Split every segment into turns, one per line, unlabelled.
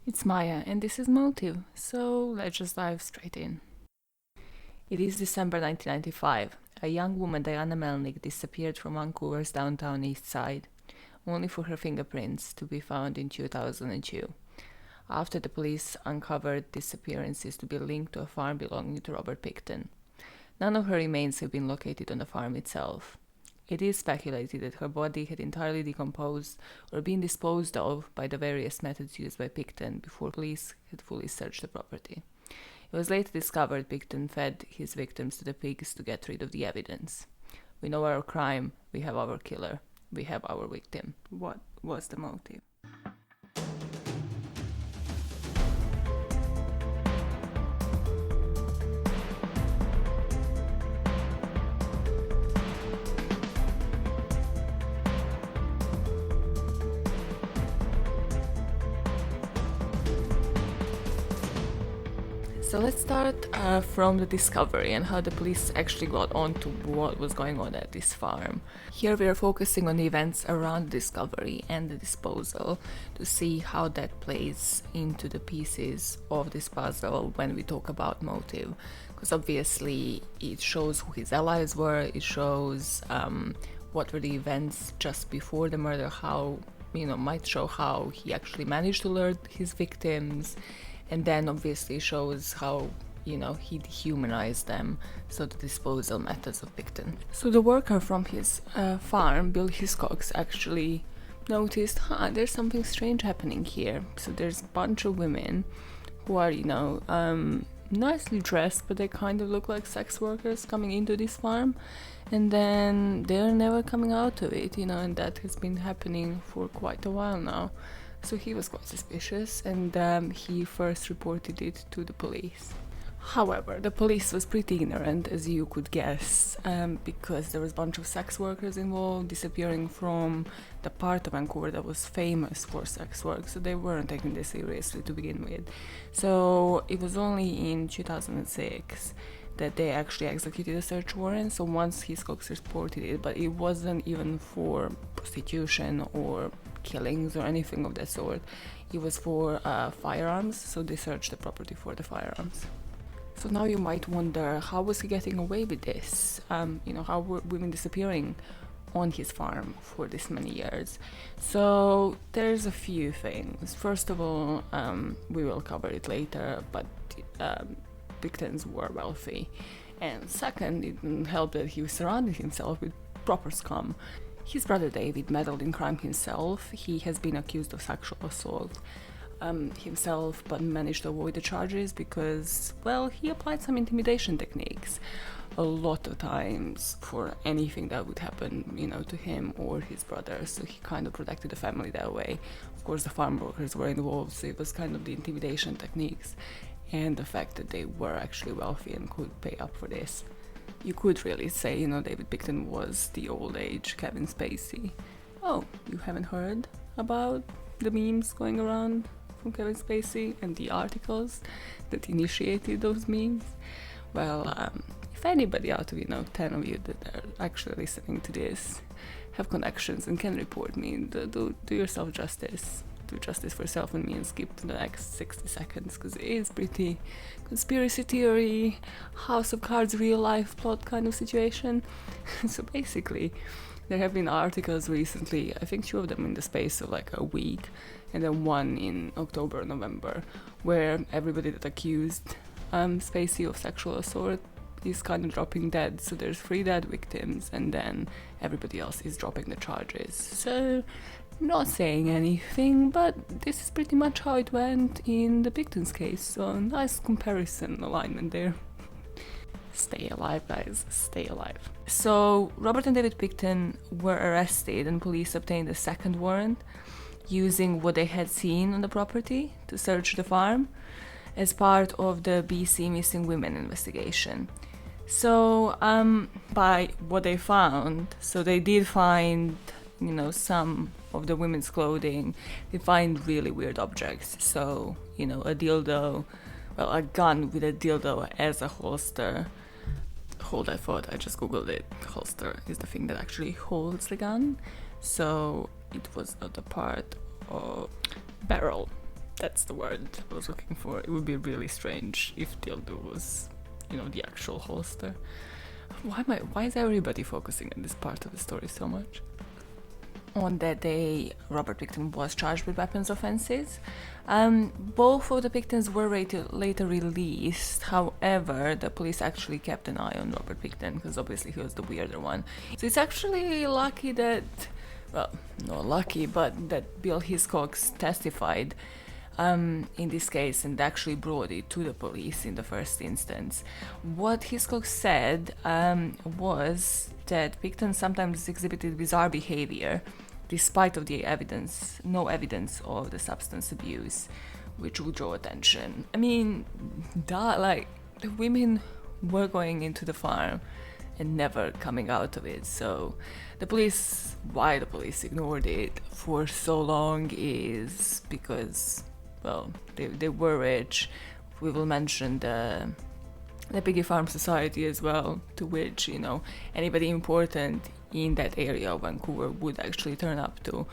It's Maya, and this is Motive, so let's just dive straight in. It is December 1995. A young woman, Diana Melnick, disappeared from Vancouver's downtown east side, only for her fingerprints to be found in 2002, after the police uncovered disappearances to be linked to a farm belonging to Robert Pickton. None of her remains have been located on the farm itself. It is speculated that her body had entirely decomposed or been disposed of by the various methods used by Pickton before police had fully searched the property. It was later discovered Pickton fed his victims to the pigs to get rid of the evidence. We know our crime, we have our killer, we have our victim. What was the motive? So let's start from the discovery and how the police actually got on to what was going on at this farm. Here we are focusing on the events around the discovery and the disposal to see how that plays into the pieces of this puzzle when we talk about motive. Because obviously it shows who his allies were, it shows what were the events just before the murder, how, might show how he actually managed to lure his victims. And then obviously shows how, he dehumanized them, so the disposal methods of Pickton. So the worker from his farm, Bill Hiscox, actually noticed, there's something strange happening here. So there's a bunch of women who are, nicely dressed, but they kind of look like sex workers coming into this farm. And then they're never coming out of it, and that has been happening for quite a while now. So he was quite suspicious, and he first reported it to the police. However, the police was pretty ignorant, as you could guess, because there was a bunch of sex workers involved, disappearing from the part of Vancouver that was famous for sex work, so they weren't taking this seriously to begin with. So it was only in 2006 that they actually executed a search warrant. So once Hiscox reported it, but it wasn't even for prostitution or killings or anything of that sort. It was for firearms, so they searched the property for the firearms. So now you might wonder, how was he getting away with this? How were women disappearing on his farm for this many years? So there's a few things. First of all, we will cover it later, but Picktons were wealthy. And second, it didn't help that he surrounded himself with proper scum. His brother David meddled in crime himself. He has been accused of sexual assault himself, but managed to avoid the charges because, he applied some intimidation techniques a lot of times for anything that would happen, to him or his brother. So he kind of protected the family that way. Of course, the farm workers were involved, so it was kind of the intimidation techniques and the fact that they were actually wealthy and could pay up for this. You could really say, David Pickton was the old age Kevin Spacey. Oh, you haven't heard about the memes going around from Kevin Spacey and the articles that initiated those memes? Well, if anybody out of, 10 of you that are actually listening to this have connections and can report me, do yourself justice. Do justice for yourself and me and skip the next 60 seconds, because it is pretty conspiracy theory, House of Cards real life plot kind of situation. So basically, there have been articles recently, I think 2 of them in the space of like a week, and then 1 in October or November, where everybody that accused Spacey of sexual assault is kind of dropping dead. So there's 3 dead victims, and then everybody else is dropping the charges. So not saying anything, but this is pretty much how it went in the Picton's case. So nice comparison alignment there. Stay alive, guys, stay alive. So Robert and David Pickton were arrested, and police obtained a second warrant using what they had seen on the property to search the farm as part of the BC Missing Women investigation. So by what they found, so they did find, some of the women's clothing. They find really weird objects. So, a dildo, a gun with a dildo as a holster. Hold that thought, I just googled it. Holster is the thing that actually holds the gun. So it was not a part of barrel. That's the word I was looking for. It would be really strange if dildo was, the actual holster. Why is everybody focusing on this part of the story so much? On that day, Robert Pickton was charged with weapons offences. Both of the Picktons were later released. However, the police actually kept an eye on Robert Pickton because obviously he was the weirder one. So it's actually lucky that, well, not lucky, but that Bill Hiscox testified in this case and actually brought it to the police in the first instance. What Hiscox said was that Pickton sometimes exhibited bizarre behavior despite of the no evidence of the substance abuse, which would draw attention. I mean, the women were going into the farm and never coming out of it. So why the police ignored it for so long is because, well, they were rich. We will mention the Piggy Farm Society as well, to which, anybody important in that area of Vancouver would actually turn up to.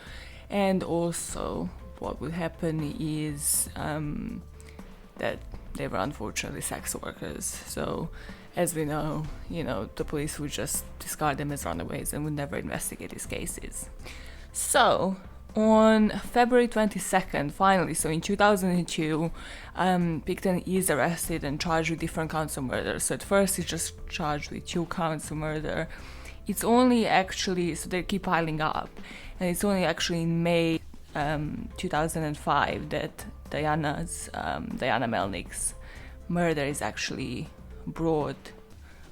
And also, what would happen is that they were unfortunately sex workers. So, as we know, the police would just discard them as runaways and would never investigate these cases. So, on February 22nd, finally, so in 2002, Pickton is arrested and charged with different counts of murder. So at first he's just charged with 2 counts of murder. It's only actually, so they keep piling up, and it's only actually in May 2005 that Diana Melnick's murder is actually brought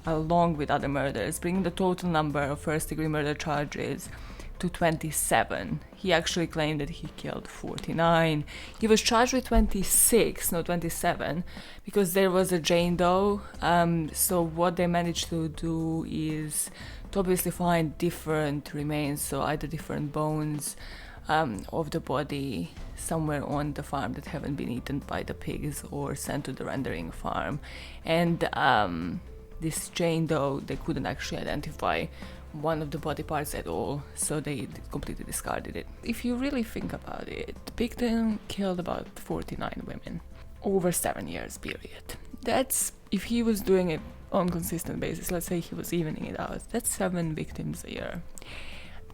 along with other murders, bringing the total number of first-degree murder charges to 27. He actually claimed that he killed 49. He was charged with 27, because there was a Jane Doe. So what they managed to do is to obviously find different remains, so either different bones of the body somewhere on the farm that haven't been eaten by the pigs or sent to the rendering farm. And this Jane Doe, they couldn't actually identify one of the body parts at all, so they completely discarded it. If you really think about it, Pickton killed about 49 women over 7 years period. That's, if he was doing it on a consistent basis, let's say he was evening it out, that's 7 victims a year.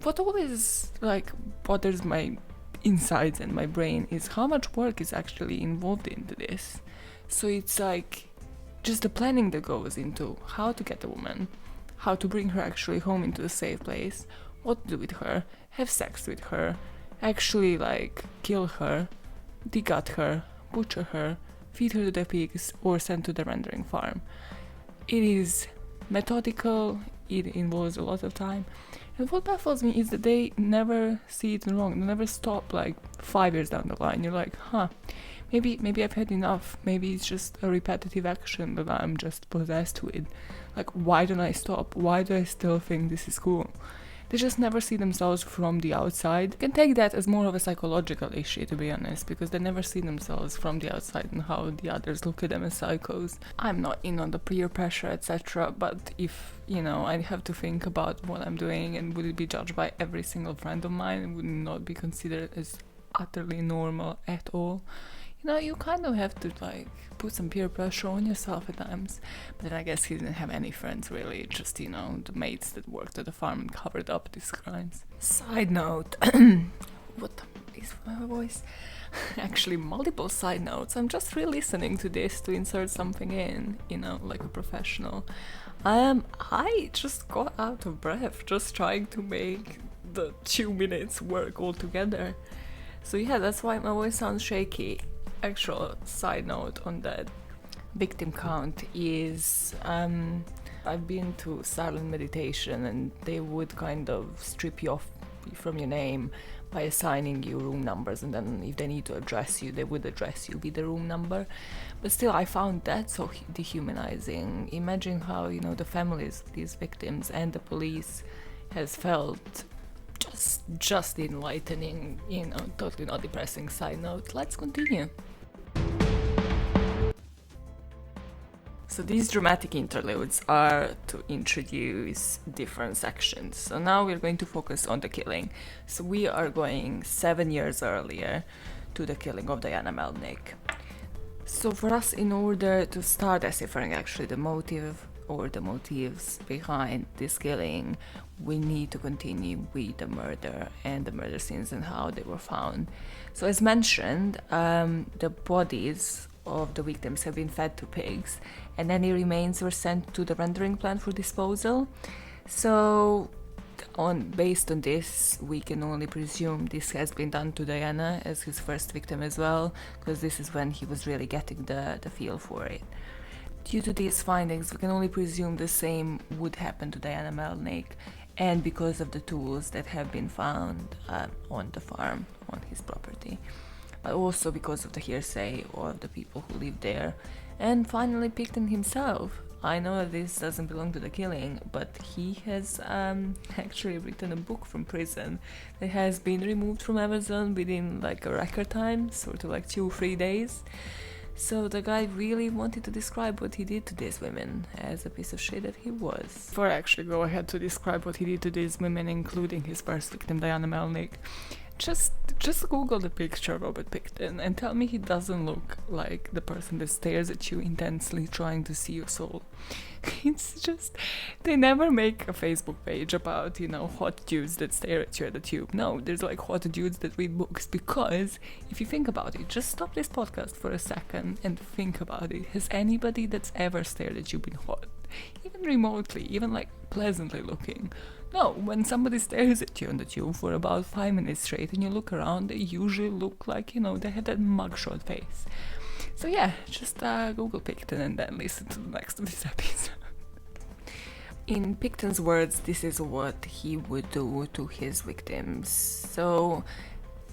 What always bothers my insides and my brain is how much work is actually involved into this. So it's just the planning that goes into how to get a woman, how to bring her actually home into a safe place, what to do with her, have sex with her, actually kill her, degut her, butcher her, feed her to the pigs, or send to the rendering farm. It is methodical, it involves a lot of time, and what baffles me is that they never see it wrong. They never stop 5 years down the line. You're like, maybe I've had enough. Maybe it's just a repetitive action that I'm just possessed with. Why don't I stop? Why do I still think this is cool? They just never see themselves from the outside. You can take that as more of a psychological issue, to be honest, because they never see themselves from the outside and how the others look at them as psychos. I'm not in on the peer pressure, etc., but if, I have to think about what I'm doing and would it be judged by every single friend of mine and would not be considered as utterly normal at all, you kind of have to put some peer pressure on yourself at times. But then I guess he didn't have any friends really, just the mates that worked at the farm and covered up these crimes. Side note, what is my voice? Actually, multiple side notes. I'm just re-listening to this to insert something in, like a professional. I just got out of breath just trying to make the 2 minutes work all together. So yeah, that's why my voice sounds shaky. Actual side note on that victim count is I've been to silent meditation, and they would kind of strip you off from your name by assigning you room numbers, and then if they need to address you, they would address you with the room number. But still, I found that so dehumanizing. Imagine how the families of these victims and the police has felt. Just enlightening, totally not depressing side note. Let's continue. So these dramatic interludes are to introduce different sections. So now we're going to focus on the killing. So we are going 7 years earlier to the killing of Diana Melnick. So for us, in order to start deciphering actually the motive or the motives behind this killing, we need to continue with the murder and the murder scenes and how they were found. So as mentioned, the bodies of the victims have been fed to pigs, and any remains were sent to the rendering plant for disposal. So based on this, we can only presume this has been done to Diana as his first victim as well, because this is when he was really getting the feel for it. Due to these findings, we can only presume the same would happen to Diana Melnick, and because of the tools that have been found on the farm, on his property, but also because of the hearsay of the people who lived there. And finally, Pickton himself. I know that this doesn't belong to the killing, but he has actually written a book from prison that has been removed from Amazon within like a record time, sort of like 2-3 days. So the guy really wanted to describe what he did to these women as a piece of shit that he was. Before I actually go ahead to describe what he did to these women, including his first victim, Diana Melnick, just Google the picture of Robert Pickton and tell me he doesn't look like the person that stares at you intensely trying to see your soul. It's just, they never make a Facebook page about, hot dudes that stare at you at the tube. No, there's like hot dudes that read books, because if you think about it, just stop this podcast for a second and think about it. Has anybody that's ever stared at you been hot? Even remotely, even like pleasantly looking? No, when somebody stares at you on the tube for about 5 minutes straight and you look around, they usually look like, they have that mugshot face. So yeah, just Google Pickton and then listen to the next of this episode. In Pickton's words, this is what he would do to his victims. So,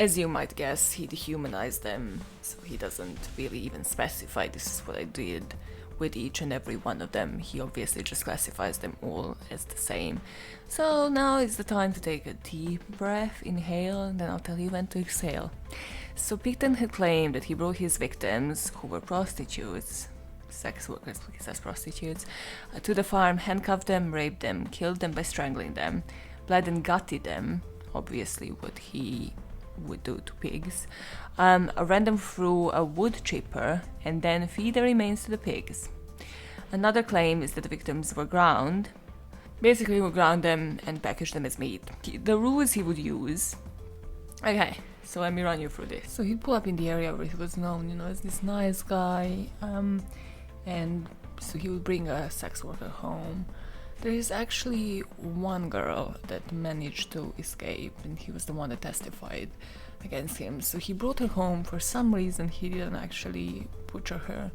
as you might guess, he dehumanized them, so he doesn't really even specify this is what I did with each and every one of them. He obviously just classifies them all as the same. So now is the time to take a deep breath, inhale, and then I'll tell you when to exhale. So Pickton had claimed that he brought his victims, who were prostitutes, sex workers, because that's prostitutes, to the farm, handcuffed them, raped them, killed them by strangling them, bled and gutted them, obviously what he would do to pigs, ran them through a wood chipper, and then feed the remains to the pigs. Another claim is that the victims were ground. Basically, he would ground them and package them as meat. The rules he would use... Okay, so let me run you through this. So he'd pull up in the area where he was known, as this nice guy, and so he would bring a sex worker home. There is actually one girl that managed to escape, and he was the one that testified against him. So he brought her home. For some reason, he didn't actually butcher her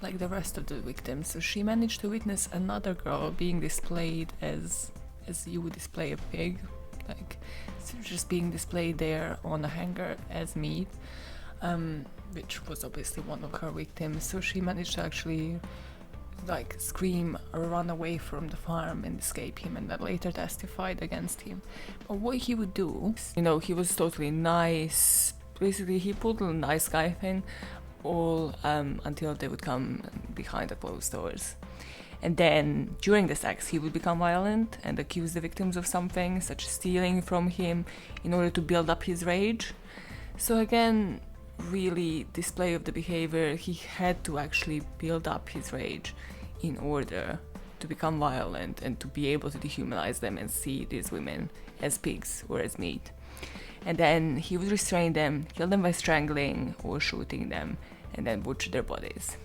like the rest of the victims. So she managed to witness another girl being displayed as you would display a pig, like so just being displayed there on a hanger as meat, which was obviously one of her victims. So she managed to actually scream or run away from the farm and escape him, and then later testified against him. But what he would do, he was totally nice. Basically, he pulled a nice guy thing all until they would come behind the closed doors. And then during the sex, he would become violent and accuse the victims of something, such as stealing from him, in order to build up his rage. So again, really display of the behavior, he had to actually build up his rage in order to become violent and to be able to dehumanize them and see these women as pigs or as meat. And then he would restrain them, kill them by strangling or shooting them, and then butcher their bodies.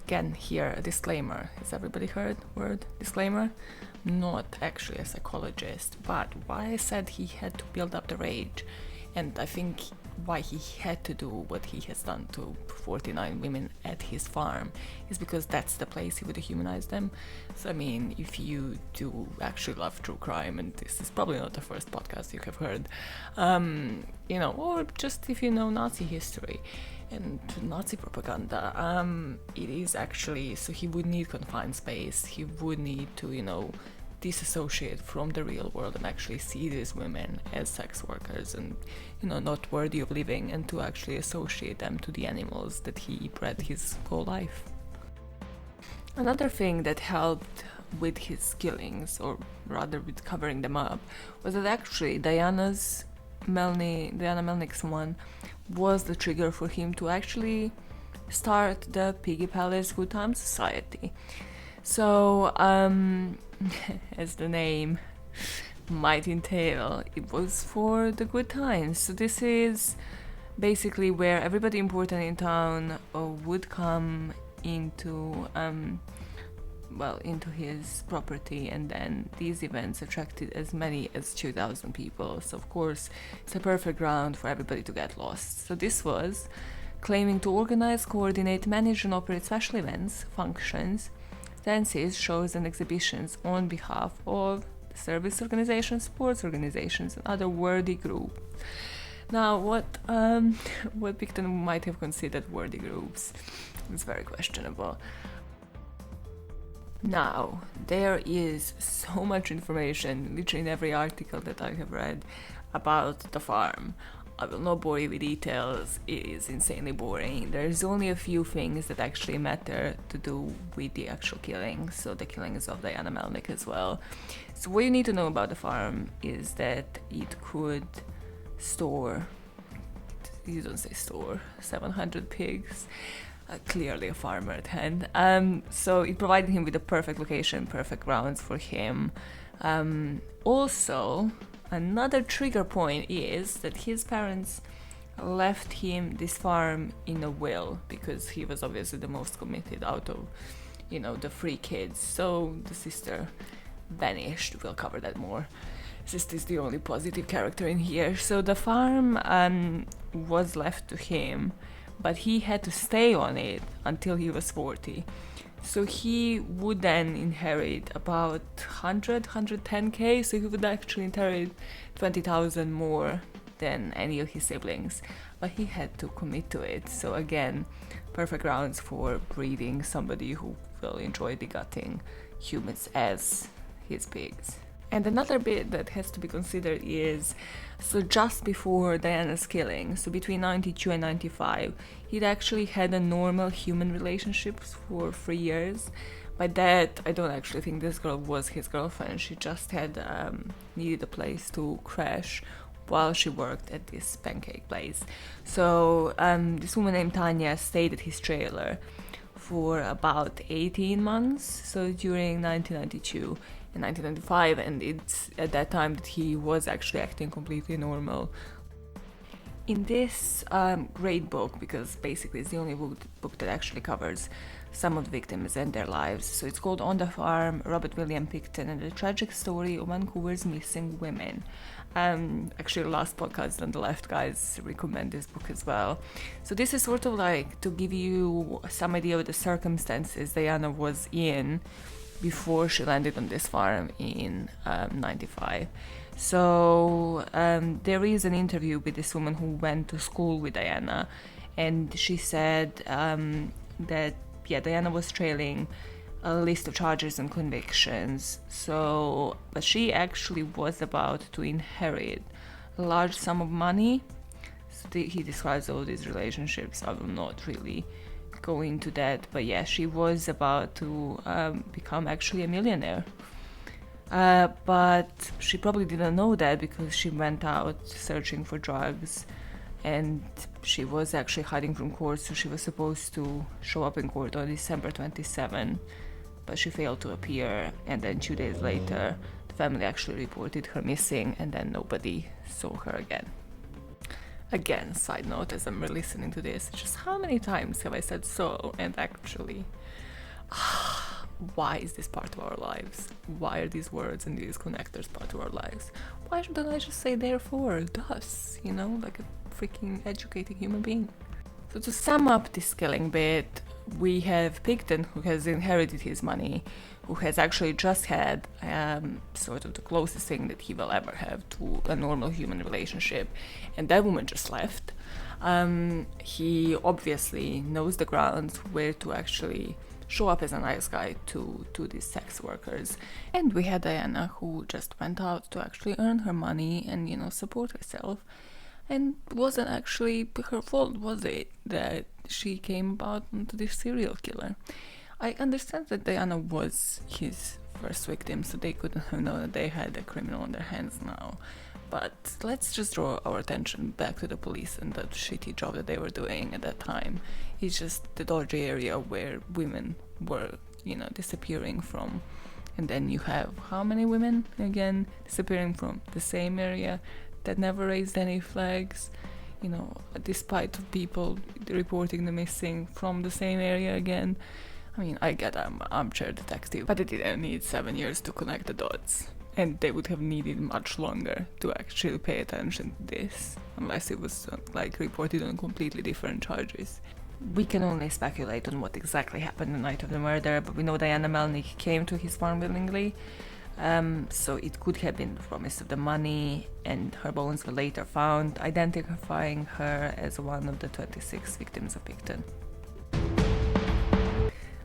Again, here a disclaimer. Has everybody heard word disclaimer? I'm not actually a psychologist, but why I said he had to build up the rage, and I think why he had to do what he has done to 49 women at his farm is because that's the place he would dehumanize them. So I mean, if you do actually love true crime, and this is probably not the first podcast you have heard, or just if you know Nazi history and Nazi propaganda, it is actually, so he would need confined space, he would need to, disassociate from the real world and actually see these women as sex workers and not worthy of living, and to actually associate them to the animals that he bred his whole life. Another thing that helped with his killings, or rather with covering them up, was that actually Diana's Diana Melnick's one, was the trigger for him to actually start the Piggy Palace Good Time Society. So, as the name might entail, it was for the good times. So this is basically where everybody important in town would come into into his property, and then these events attracted as many as 2,000 people. So of course it's a perfect ground for everybody to get lost. So this was claiming to organize, coordinate, manage and operate special events, functions, dances, shows and exhibitions on behalf of service organizations, sports organizations and other worthy groups. Now, what Pickton might have considered worthy groups is very questionable. Now, there is so much information, literally in every article that I have read, about the farm. I will not bore you with details, it is insanely boring. There's only a few things that actually matter to do with the actual killings, so the killings of Diana Melnick as well. So what you need to know about the farm is that it could store, you don't say store, 700 pigs. Clearly a farmer at hand. So it provided him with the perfect location, perfect grounds for him. Also, another trigger point is that his parents left him this farm in a will, because he was obviously the most committed out of, the three kids. So the sister vanished. We'll cover that more. Sister is the only positive character in here. So the farm was left to him, but he had to stay on it until he was 40. So he would then inherit about 110k, so he would actually inherit 20,000 more than any of his siblings. But he had to commit to it. So again, perfect grounds for breeding somebody who will enjoy degutting humans as his pigs. And another bit that has to be considered is, so just before Diana's killing, so between 92 and 95, he'd actually had a normal human relationship for 3 years. By that, I don't actually think this girl was his girlfriend. She just had needed a place to crash while she worked at this pancake place. So this woman named Tanya stayed at his trailer for about 18 months, so during 1992 and 1995, and it's at that time that he was actually acting completely normal. In this great book, because basically it's the only book that actually covers some of the victims and their lives, so it's called On the Farm, Robert William Pickton and the Tragic Story of Vancouver's Missing Women. Actually, the last podcast on the left, guys, recommend this book as well. So this is sort of like to give you some idea of the circumstances Diana was in before she landed on this farm in 95. So there is an interview with this woman who went to school with Diana, and she said that Diana was trailing a list of charges and convictions. So, but she actually was about to inherit a large sum of money. So he describes all these relationships. I will not really go into that, but yeah, she was about to become actually a millionaire. But she probably didn't know that because she went out searching for drugs, and she was actually hiding from court, so she was supposed to show up in court on December 27, but she failed to appear, and then 2 days later the family actually reported her missing, and then nobody saw her again. Again, side note, as I'm listening to this, just how many times have I said so and actually? Why is this part of our lives? Why are these words and these connectors part of our lives? Why don't I just say therefore, thus, like a freaking educated human being? So to sum up this killing bit, we have Pickton, who has inherited his money, who has actually just had sort of the closest thing that he will ever have to a normal human relationship, and that woman just left. He obviously knows the grounds where to actually show up as a nice guy to these sex workers. And we had Diana, who just went out to actually earn her money and support herself. And it wasn't actually her fault, was it, that she came about into this serial killer? I understand that Diana was his first victim, so they couldn't have known that they had a criminal on their hands now. But let's just draw our attention back to the police and the shitty job that they were doing at that time. It's just the dodgy area where women were, disappearing from. And then you have how many women, again, disappearing from the same area that never raised any flags, despite of people reporting the missing from the same area again. I mean, I get I'm an armchair detective, but they didn't need 7 years to connect the dots. And they would have needed much longer to actually pay attention to this, unless it was reported on completely different charges. We can only speculate on what exactly happened the night of the murder, but we know Diana Melnick came to his farm willingly, so it could have been the promise of the money, and her bones were later found, identifying her as one of the 26 victims of Pickton.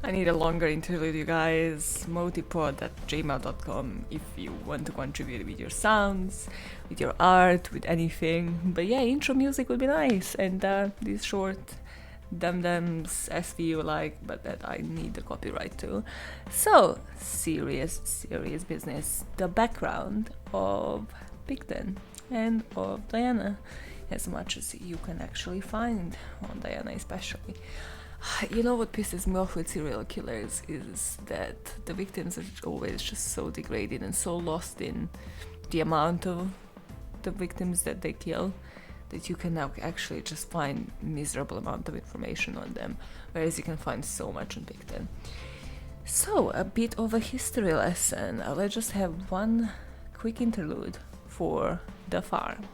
I need a longer interlude, you guys. motipod@gmail.com if you want to contribute with your sounds, with your art, with anything. But yeah, intro music would be nice, and these short dum-dums as you like, but that I need the copyright to. So, serious business. The background of Pickton and of Diana, as much as you can actually find on Diana especially. You know what pisses me off with serial killers is that the victims are always just so degraded and so lost in the amount of the victims that they kill that you can now actually just find miserable amount of information on them, whereas you can find so much on Pickton. So, a bit of a history lesson. Let's just have one quick interlude for the farm.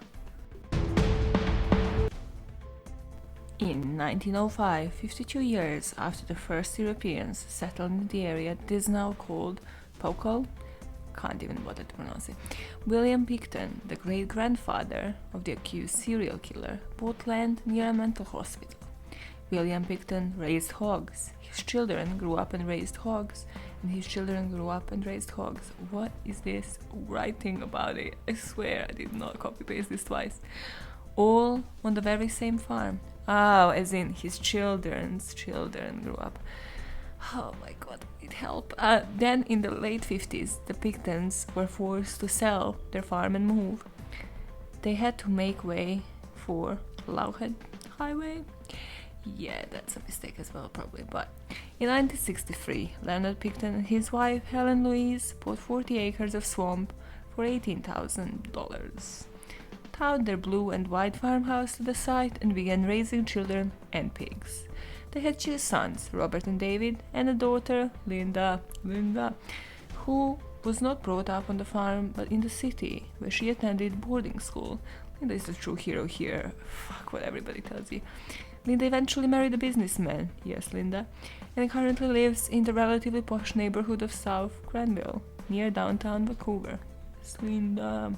In 1905, 52 years after the first Europeans settled in the area that is now called Pokal, can't even bother to pronounce it, William Pickton, the great-grandfather of the accused serial killer, bought land near a mental hospital. William Pickton raised hogs. His children grew up and raised hogs, and his children grew up and raised hogs. What is this writing about it? I swear I did not copy-paste this twice. All on the very same farm. Oh, as in his children's children grew up. Oh my god, it helped. Then in the late 50s, the Picktons were forced to sell their farm and move. They had to make way for Lowhead Highway. Yeah, that's a mistake as well, probably. But in 1963, Leonard Pickton and his wife, Helen Louise, bought 40 acres of swamp for $18,000. Towed their blue and white farmhouse to the site and began raising children and pigs. They had 2 sons, Robert and David, and a daughter, Linda, who was not brought up on the farm but in the city, where she attended boarding school. Linda is the true hero here. Fuck what everybody tells you. Linda eventually married a businessman, yes Linda, and currently lives in the relatively posh neighborhood of South Granville, near downtown Vancouver. Yes, Linda.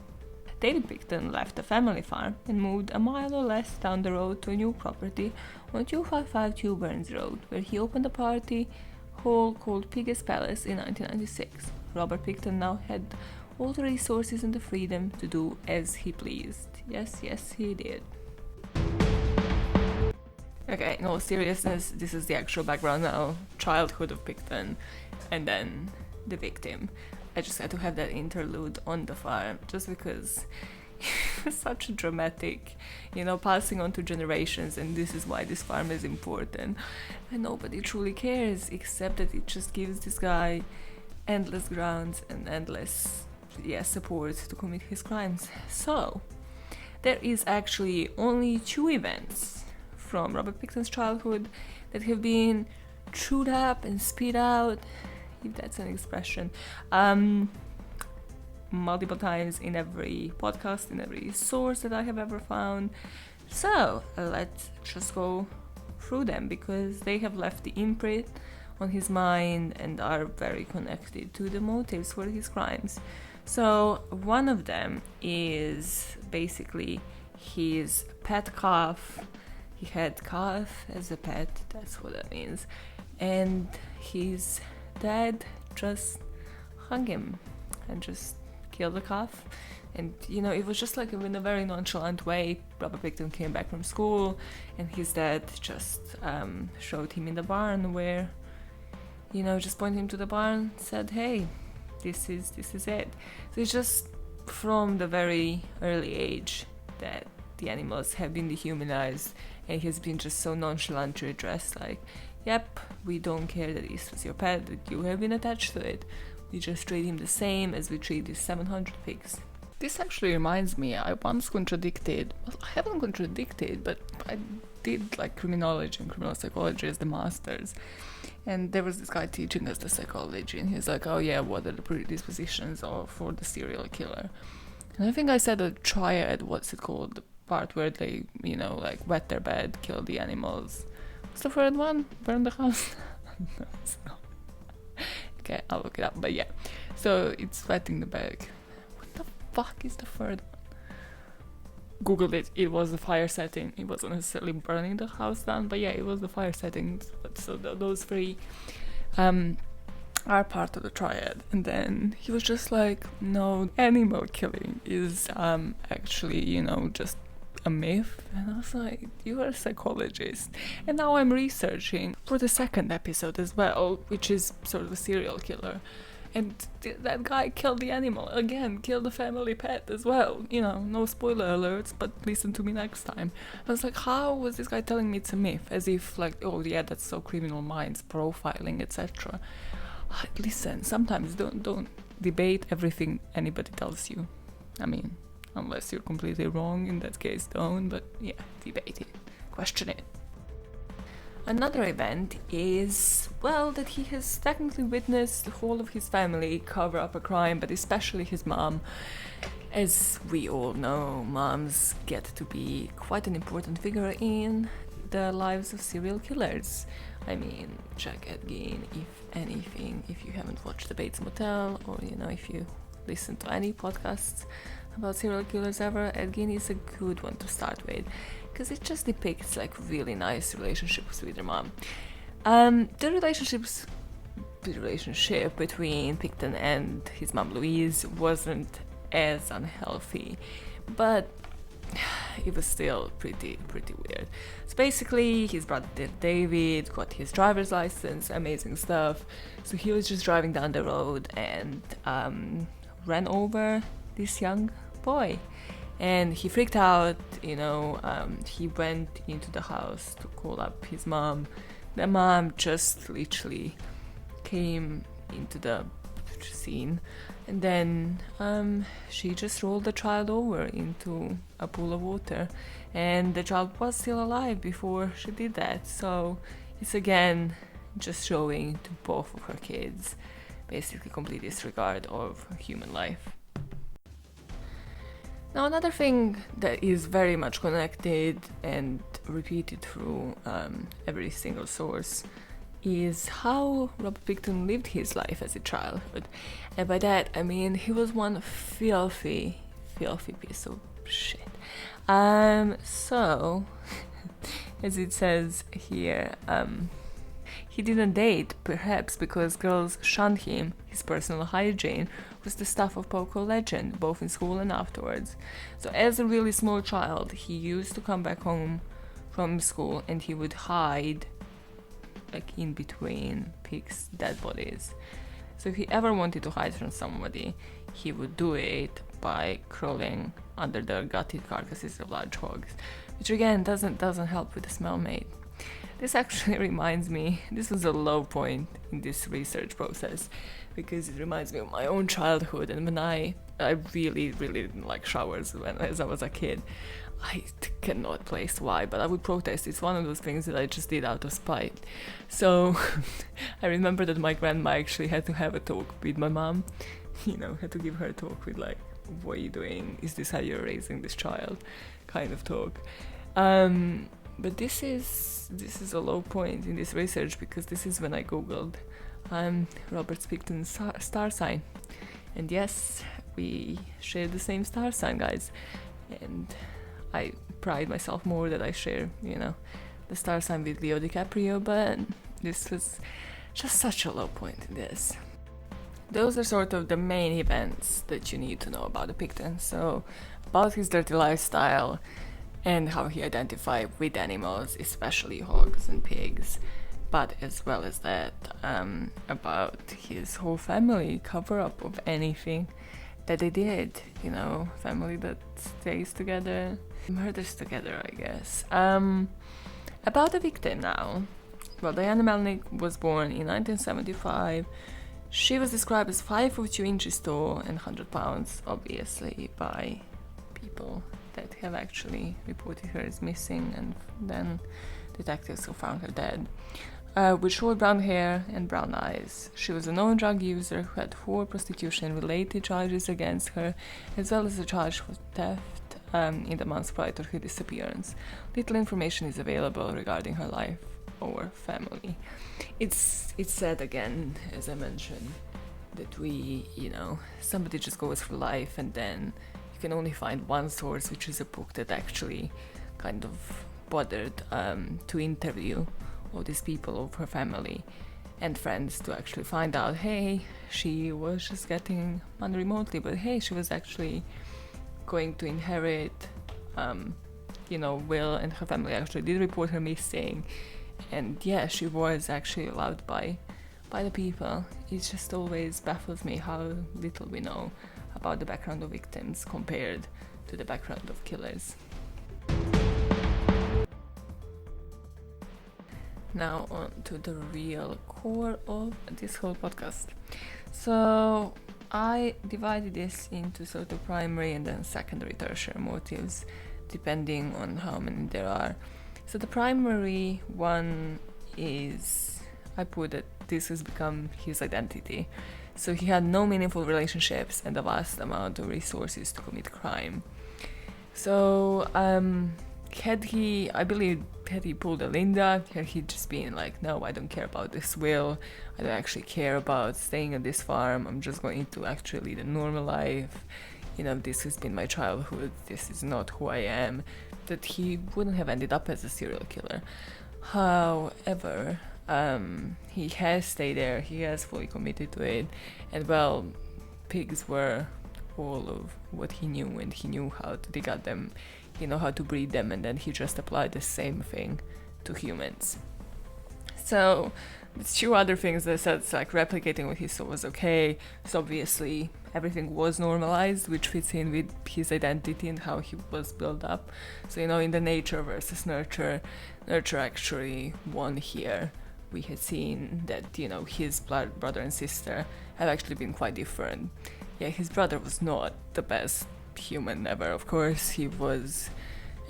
David Pickton left the family farm and moved a mile or less down the road to a new property on 255 Two Burns Road, where he opened a party hall called Piggy's Palace in 1996. Robert Pickton now had all the resources and the freedom to do as he pleased. Yes, he did. Okay, no seriousness, this is the actual background now. Childhood of Pickton, and then the victim. I just had to have that interlude on the farm, just because it's such a dramatic, passing on to generations, and this is why this farm is important. And nobody truly cares, except that it just gives this guy endless grounds and endless, support to commit his crimes. So, there is actually only 2 events from Robert Pickton's childhood that have been chewed up and spit out, if that's an expression, multiple times in every podcast, in every source that I have ever found. So let's just go through them, because they have left the imprint on his mind and are very connected to the motives for his crimes. So one of them is basically his pet calf. He had calf as a pet, that's what that means. And his dad just hung him and just killed the calf. And it was just like in a very nonchalant way. Robert Pickton came back from school and his dad just showed him in the barn where just pointed him to the barn, said, hey, this is it. So it's just from the very early age that the animals have been dehumanized, and he has been just so nonchalant to address, like, yep, we don't care that this was your pet, that you have been attached to it. We just treat him the same as we treat these 700 pigs. This actually reminds me, I once contradicted, well, I haven't contradicted, but I did like criminology and criminal psychology as the masters. And there was this guy teaching us the psychology, and he's like, oh yeah, what are the predispositions for the serial killer? And I think I said a triad, what's it called? The part where they, like wet their bed, kill the animals. What's the third one? Burn the house? No, it's not. Okay, I'll look it up, but yeah. So it's wetting the bed. What the fuck is the third one? Googled it. It was the fire setting. It wasn't necessarily burning the house down, but yeah, it was the fire setting. So those three are part of the triad. And then he was just like, no, animal killing is actually, just a myth. And I was like, you are a psychologist. And now I'm researching for the second episode as well, which is sort of a serial killer. And that guy killed the animal again, killed the family pet as well. No spoiler alerts, but listen to me next time. I was like, how was this guy telling me it's a myth? As if like, oh yeah, that's so criminal minds, profiling, etc. Listen, sometimes don't debate everything anybody tells you. I mean, unless you're completely wrong, in that case don't, but yeah, debate it, question it. Another event is, well, that he has technically witnessed the whole of his family cover up a crime, but especially his mom. As we all know, moms get to be quite an important figure in the lives of serial killers. I mean, check Ed Gein, if anything, if you haven't watched The Bates Motel, or if you listen to any podcasts about serial killers ever, Ed Gein is a good one to start with, because it just depicts like really nice relationships with your mom. The relationship between Pickton and his mom Louise wasn't as unhealthy, but it was still pretty weird. So basically, his brother David got his driver's license, amazing stuff. So he was just driving down the road and ran over this young boy. And he freaked out, he went into the house to call up his mom. The mom just literally came into the scene, and then she just rolled the child over into a pool of water, and the child was still alive before she did that. So it's again just showing to both of her kids basically complete disregard of human life. Now, another thing that is very much connected and repeated through every single source is how Robert Pickton lived his life as a childhood. And by that, I mean he was one filthy piece of shit. So, as it says here, he didn't date, perhaps because girls shunned him. His personal hygiene was the stuff of Poco legend, both in school and afterwards. So as a really small child, he used to come back home from school and he would hide like in between pigs' dead bodies. So if he ever wanted to hide from somebody, he would do it by crawling under the gutted carcasses of large hogs, which again doesn't help with the smell made. This actually reminds me, this was a low point in this research process, because it reminds me of my own childhood, and when I really didn't like showers as I was a kid. I cannot place why, but I would protest. It's one of those things that I just did out of spite. So I remember that my grandma actually had to have a talk with my mom, had to give her a talk with like, what are you doing? Is this how you're raising this child? Kind of talk. But this is a low point in this research, because this is when I googled Robert Pickton's star sign, and yes, we share the same star sign, guys, and I pride myself more that I share, the star sign with Leo DiCaprio, but this was just such a low point in this. Those are sort of the main events that you need to know about the Pickton. So, about his dirty lifestyle, and how he identified with animals, especially hogs and pigs. but as well as that, about his whole family cover-up of anything that they did, family that stays together, murders together, I guess. About the victim now. Well, Diana Melnick was born in 1975. She was described as 5 foot 2 inches tall and 100 pounds, obviously, by people that have actually reported her as missing, and then detectives who found her dead. With short brown hair and brown eyes. She was a known drug user who had 4 prostitution-related charges against her, as well as a charge for theft in the months prior to her disappearance. Little information is available regarding her life or family. It's sad again, as I mentioned, that we, somebody just goes through life and then you can only find one source, which is a book that actually kind of bothered to interview all these people of her family and friends to actually find out, hey, she was just getting money remotely, but hey, she was actually going to inherit, Will and her family actually did report her missing, and yeah, she was actually loved by the people. It just always baffles me how little we know about the background of victims compared to the background of killers. Now on to the real core of this whole podcast. So I divided this into sort of primary and then secondary, tertiary motives, depending on how many there are. So the primary one is, I put that this has become his identity. So he had no meaningful relationships and a vast amount of resources to commit crime. So had he pulled a Linda, had he just been like, no, I don't care about this will, I don't actually care about staying on this farm, I'm just going to actually lead a normal life, this has been my childhood, this is not who I am, that he wouldn't have ended up as a serial killer. However, he has stayed there, he has fully committed to it, and well, pigs were all of what he knew, and he knew how to dig at them, how to breed them, and then he just applied the same thing to humans. So there's 2 other things that said, like replicating what he saw was okay, so obviously everything was normalized, which fits in with his identity and how he was built up. So in the nature versus nurture actually won here. We had seen that his brother and sister have actually been quite different. Yeah, his brother was not the best human ever, of course. He was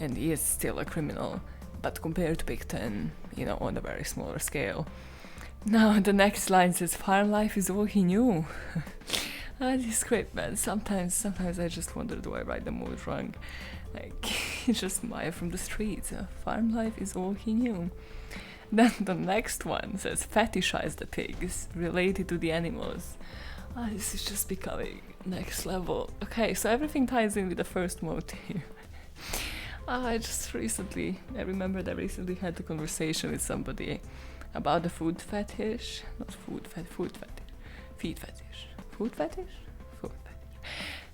and he is still a criminal, but compared to Pickton, on a very smaller scale. Now the next line says, farm life is all he knew. This script, man, sometimes I just wonder, do I write the mood wrong? Like, it's just Maya from the streets. Farm life is all he knew. Then the next one says, fetishize the pigs, related to the animals. This is just becoming next level. Okay, so everything ties in with the first motive. I remembered I recently had a conversation with somebody about the food fetish.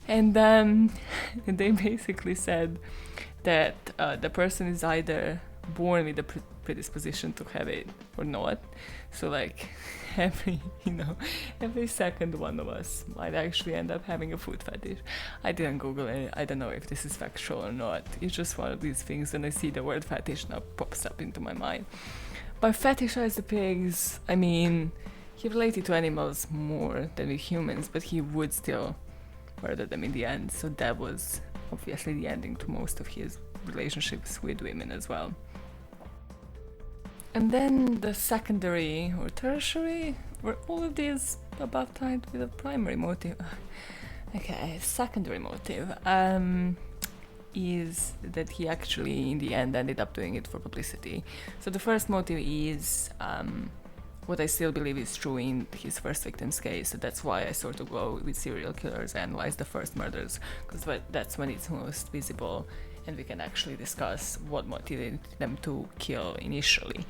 And they basically said that the person is either born with a predisposition to have it or not. So like every second one of us might actually end up having a food fetish. I didn't Google it. I don't know if this is factual or not. It's just one of these things when I see the word fetish now pops up into my mind. By fetishize the pigs, I mean he related to animals more than with humans, but he would still murder them in the end. So that was obviously the ending to most of his relationships with women as well. And then the secondary or tertiary, were all of these above tied with a primary motive? Okay, secondary motive is that he actually in the end ended up doing it for publicity. So the first motive is what I still believe is true in his first victim's case. So that's why I sort of go with serial killers and analyze the first murders, because that's when it's most visible and we can actually discuss what motivated them to kill initially.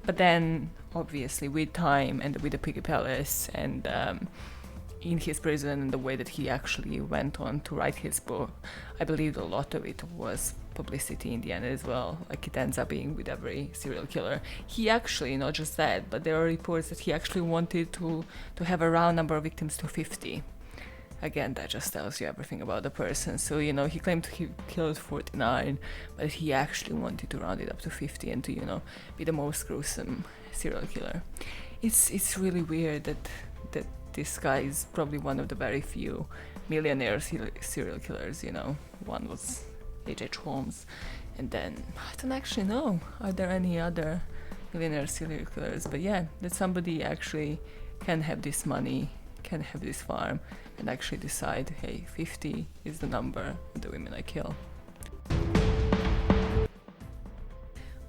But then, obviously, with time and with the Piggy Palace and, in his prison and the way that he actually went on to write his book, I believe a lot of it was publicity in the end as well. Like, it ends up being with every serial killer. He actually, not just that, but there are reports that he actually wanted to have a round number of victims to 50. Again, that just tells you everything about the person. So, he claimed he killed 49, but he actually wanted to round it up to 50 and to, be the most gruesome serial killer. It's really weird that this guy is probably one of the very few millionaire serial killers, One was H.H. Holmes, and then I don't actually know, are there any other millionaire serial killers? But yeah, that somebody actually can have this money, can have this farm, and actually decide, hey, 50 is the number of the women I kill.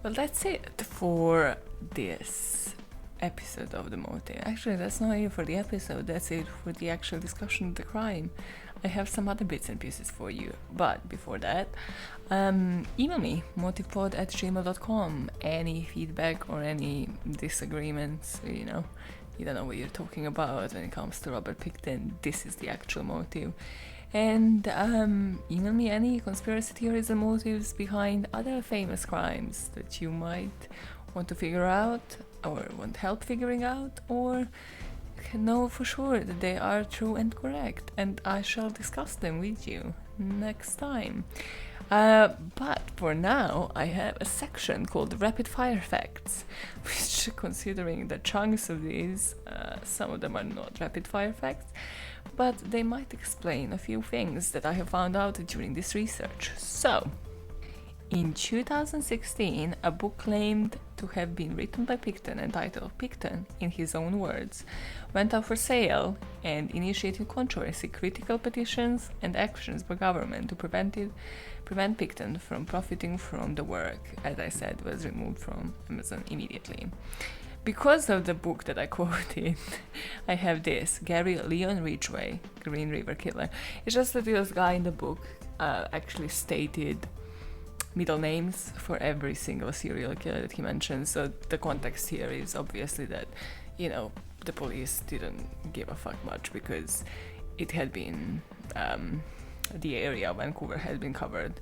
Well, that's it for this episode of The Motive. Actually, that's not it for the episode, that's it for the actual discussion of the crime. I have some other bits and pieces for you, but before that, email me, motivepod@gmail.com. Any feedback or any disagreements, you don't know what you're talking about when it comes to Robert Pickton. This is the actual motive. And email me any conspiracy theories and motives behind other famous crimes that you might want to figure out, or want help figuring out, or know for sure that they are true and correct, and I shall discuss them with you next time. But for now, I have a section called Rapid Fire Facts, which, considering the chunks of these, some of them are not rapid fire facts, but they might explain a few things that I have found out during this research. So, in 2016, a book claimed to have been written by Pickton, entitled Pickton, in his own words, went out for sale and initiated controversy, critical petitions, and actions by government to prevent Pickton from profiting from the work. As I said, was removed from Amazon immediately. Because of the book that I quoted, I have this, Gary Leon Ridgway, Green River Killer. It's just that this guy in the book actually stated middle names for every single serial killer that he mentioned. So the context here is obviously that, the police didn't give a fuck much, because it had been, the area of Vancouver had been covered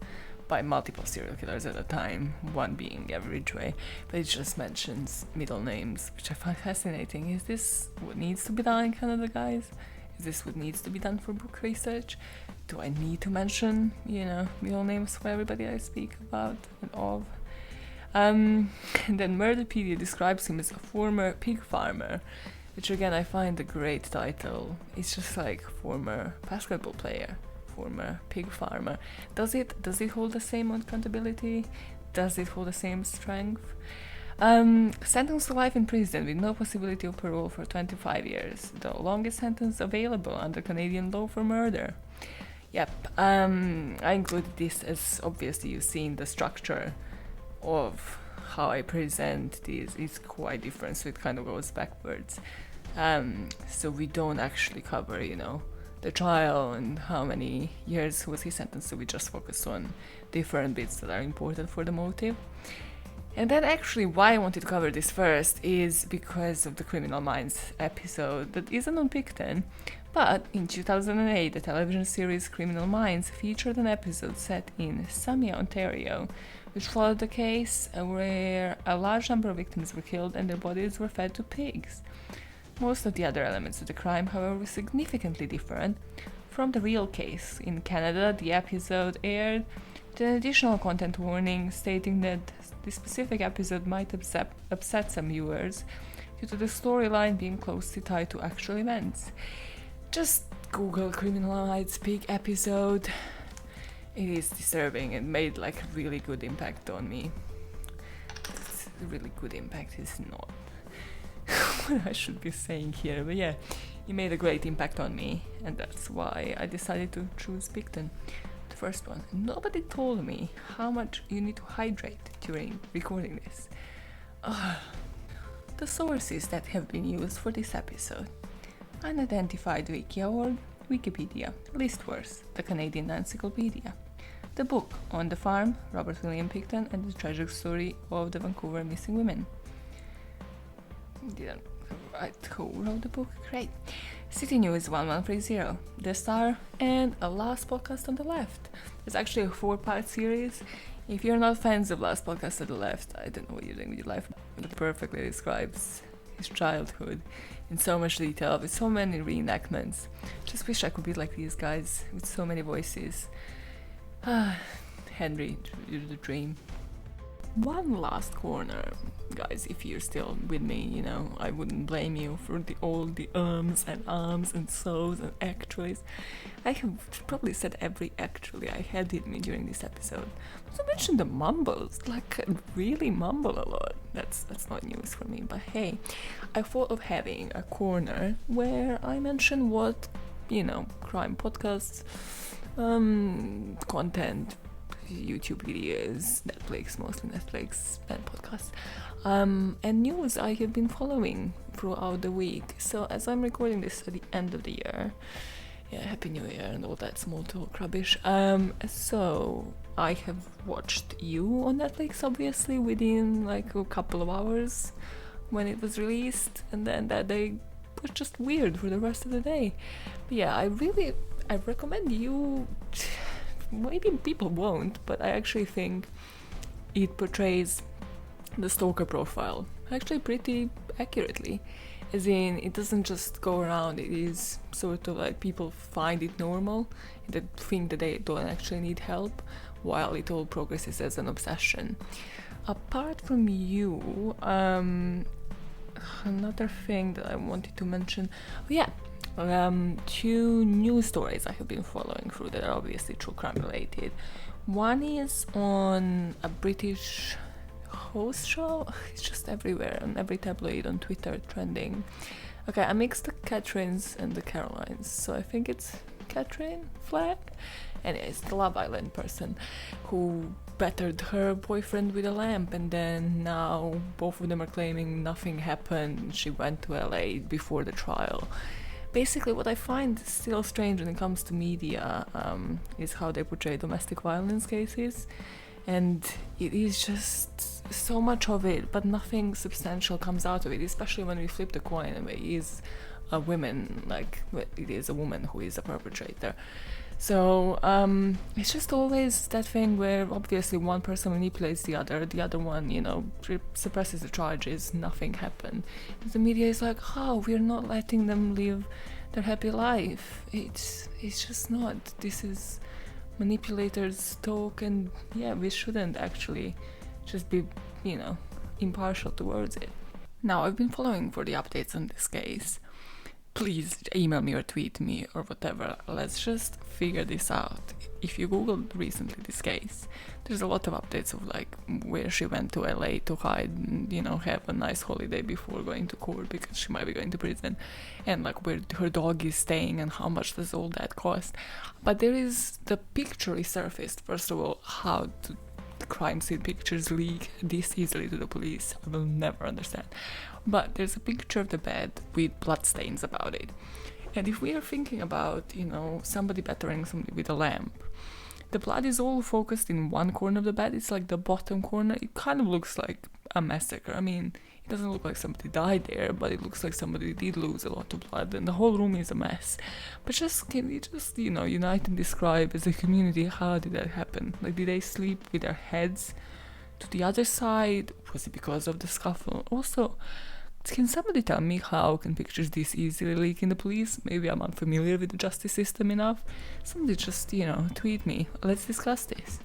by multiple serial killers at the time, one being Gary Ridgway, but it just mentions middle names, which I find fascinating. Is this what needs to be done in Canada, guys? Is this what needs to be done for book research? Do I need to mention, middle names for everybody I speak about and of? And then Murderpedia describes him as a former pig farmer, which again I find a great title. It's just like former basketball player, former pig farmer. Does it hold the same accountability? Does it hold the same strength? Sentenced to life in prison with no possibility of parole for 25 years, the longest sentence available under Canadian law for murder. Yep, I included this as obviously you've seen the structure of how I present this is quite different, so it kind of goes backwards. So we don't actually cover, the trial and how many years was he sentenced, so we just focus on different bits that are important for the motive. And then actually why I wanted to cover this first is because of the Criminal Minds episode that isn't on Pickton, but in 2008 the television series Criminal Minds featured an episode set in Sarnia, Ontario, which followed the case where a large number of victims were killed and their bodies were fed to pigs. Most of the other elements of the crime, however, were significantly different from the real case. In Canada, the episode aired with an additional content warning stating that the specific episode might upset some viewers due to the storyline being closely tied to actual events. Just Google Criminal Minds pig episode. It is disturbing and made a really good impact on me. It's a really good impact, is not what I should be saying here, but yeah, it made a great impact on me, and that's why I decided to choose Pickton, the first one. Nobody told me how much you need to hydrate during recording this. The sources that have been used for this episode: Unidentified Wiki.org, Wikipedia, Listverse, the Canadian Encyclopedia, the book On the Farm, Robert William Pickton and the Tragic Story of the Vancouver Missing Women. Didn't Right, who wrote the book? Great. City News 1130, The Star, and a Last Podcast on the Left. It's actually a 4-part series. If you're not fans of Last Podcast on the Left, I don't know what you're doing with your life. It perfectly describes his childhood in so much detail, with so many reenactments. Just wish I could be like these guys with so many voices. Henry, you're the dream. One last corner, guys, if you're still with me, you know, I wouldn't blame you for all the ums and so's and actuallys. I have probably said every actually I had in me during this episode. Not to mention the mumbles, like I really mumble a lot. That's not news for me, but hey, I thought of having a corner where I mention what, you know, crime podcasts, content, YouTube videos, Netflix, mostly Netflix, and podcasts, and news I have been following throughout the week. So as I'm recording this at the end of the year, yeah, Happy New Year and all that small talk rubbish, so I have watched You on Netflix, obviously, within like a couple of hours when it was released, and then that day was just weird for the rest of the day. But yeah, I recommend You. Maybe people won't, but I actually think it portrays the stalker profile actually pretty accurately. As in, it doesn't just go around, it is sort of like people find it normal, they think that they don't actually need help, while it all progresses as an obsession. Apart from You, another thing that I wanted to mention, two news stories I have been following through that are obviously true crime related. One is on a British host show. It's just everywhere, on every tabloid, on Twitter, trending. Okay, I mixed the Catherines and the Carolines, so I think it's Catherine Flack. Anyways, the Love Island person who battered her boyfriend with a lamp, and then now both of them are claiming nothing happened. She went to LA before the trial. Basically, what I find still strange when it comes to media is how they portray domestic violence cases, and it is just so much of it, but nothing substantial comes out of it, especially when we flip the coin and it is a woman, like it is a woman who is a perpetrator. So it's just always that thing where obviously one person manipulates the other one, you know, suppresses the charges, nothing happened. The media is like, oh, we're not letting them live their happy life. It's just not. This is manipulators talk, and yeah, we shouldn't actually just be, you know, impartial towards it. Now, I've been following for the updates on this case. Please email me or tweet me or whatever. Let's just figure this out. If you googled recently this case, there's a lot of updates of like where she went to LA to hide and, you know, have a nice holiday before going to court because she might be going to prison, and like where her dog is staying and how much does all that cost. But there is the picture resurfaced. First of all, how do the crime scene pictures leak this easily to the police? I will never understand. But there's a picture of the bed with bloodstains about it. And if we are thinking about, you know, somebody battering somebody with a lamp, the blood is all focused in one corner of the bed. It's like the bottom corner. It kind of looks like a massacre. I mean, it doesn't look like somebody died there, but it looks like somebody did lose a lot of blood, and the whole room is a mess. But can we just, you know, unite and describe as a community, how did that happen? Like, did they sleep with their heads to the other side? Was it because of the scuffle? Also, can somebody tell me how can pictures this easily leak in the police? Maybe I'm unfamiliar with the justice system enough. Somebody just, you know, tweet me. Let's discuss this.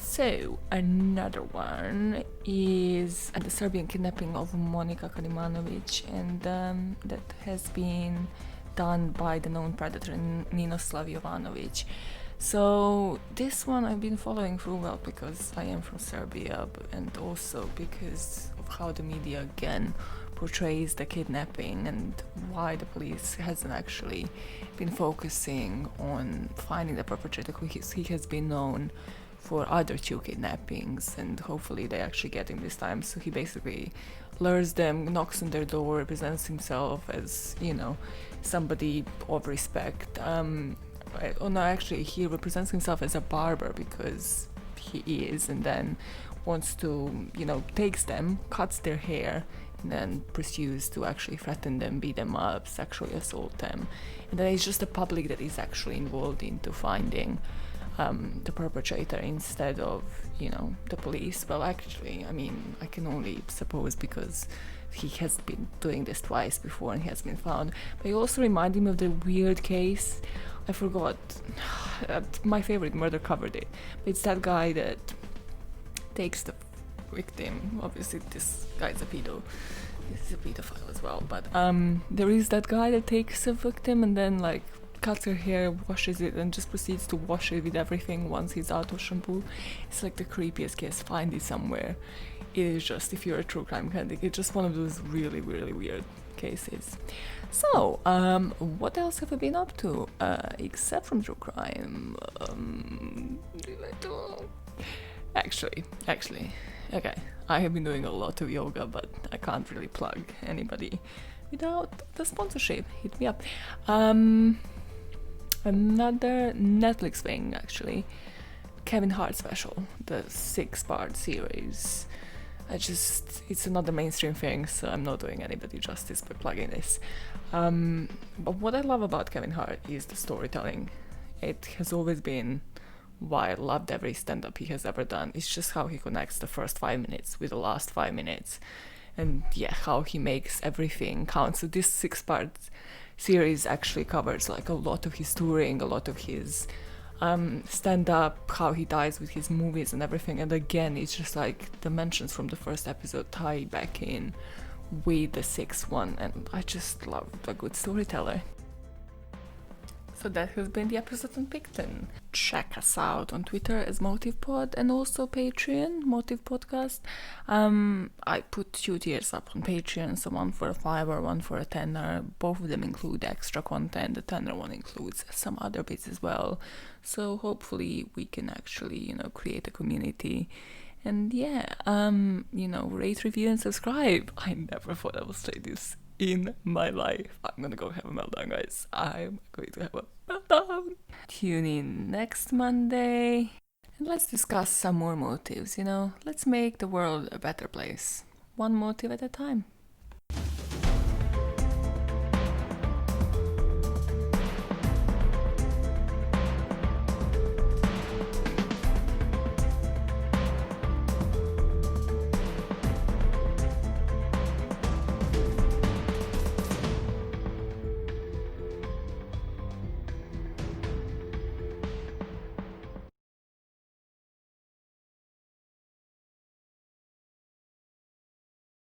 So, another one is the Serbian kidnapping of Monika Kalimanovic, and that has been done by the known predator Ninoslav Jovanovic. So this one I've been following through well because I am from Serbia, and also because of how the media again portrays the kidnapping and why the police hasn't actually been focusing on finding the perpetrator. He has been known for other 2 kidnappings, and hopefully they actually get him this time. So he basically lures them, knocks on their door, presents himself as, you know, somebody of respect. He represents himself as a barber because he is, and then wants to, you know, takes them, cuts their hair, and then pursues to actually threaten them, beat them up, sexually assault them. And then it's just the public that is actually involved into finding the perpetrator instead of, the police. Well, actually, I mean, I can only suppose because he has been doing this twice before and he has been found. But he also reminded me of the weird case. I forgot. My favorite murder covered it. But it's that guy that takes the victim. Obviously, this guy's a pedo. He's a pedophile as well. But there is that guy that takes a victim and then cuts her hair, washes it, and just proceeds to wash it with everything once he's out of shampoo. It's like the creepiest case. Find it somewhere. It is just, if you're a true crime fanatic, it's just one of those really, really weird cases. So, what else have I been up to? Except from true crime. Actually, okay. I have been doing a lot of yoga, but I can't really plug anybody without the sponsorship. Hit me up. Another Netflix thing, actually. Kevin Hart special, the 6-part series. It's another mainstream thing, so I'm not doing anybody justice by plugging this. But what I love about Kevin Hart is the storytelling. It has always been why I loved every stand-up he has ever done. It's just how he connects the first 5 minutes with the last 5 minutes. And yeah, how he makes everything count. So this 6-part series actually covers a lot of his touring, a lot of his stand-up, how he dies with his movies and everything. And again, it's just the mentions from the first episode tie back in with the 6th one, and I just love a good storyteller. So that has been the episode on Pickton. Check us out on Twitter as MotivePod and also Patreon, Motive Podcast. I put 2 tiers up on Patreon, so one for a $5, one for a $10. Both of them include extra content. The $10 one includes some other bits as well. So hopefully we can actually, create a community. And yeah, rate, review, and subscribe. I never thought I would say this in my life. I'm gonna go have a meltdown, guys. I'm going to have a meltdown. Tune in next Monday and let's discuss some more motives, Let's make the world a better place. One motive at a time.